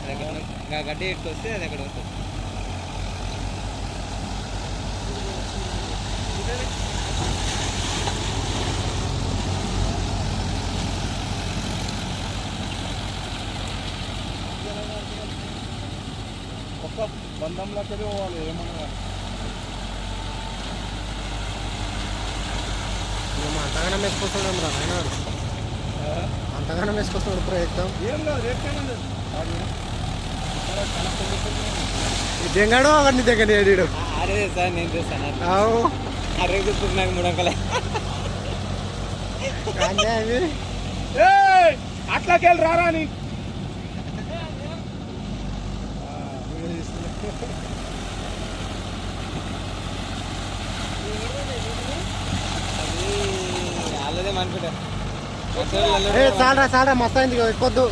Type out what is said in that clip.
దగ్గర ఇంకా గడ్డి ఎట్టుకొస్తే అది అక్కడ వస్తుంది. ఒక్క బంధంలోకి పోవాలి ఏమన్నా అంతగానం వేసుకొస్తున్నాడు రా ఆయన, అంతగానం వేసుకొస్తున్నాడు ప్రయత్నం. ఏం కాదు రేట్ దెంగాడు అవన్నీ దగ్గర ఏడు. అరే సార్ నేను చూస్తాను. అవు అరే గుర్తు నాకు 3 అంకలే అవి అట్లాకెళ్ళి రారా నీ వాళ్ళదే అనుకుంటా. చాలరా చాలరా మస్తు అయింది ఎక్కొద్దు.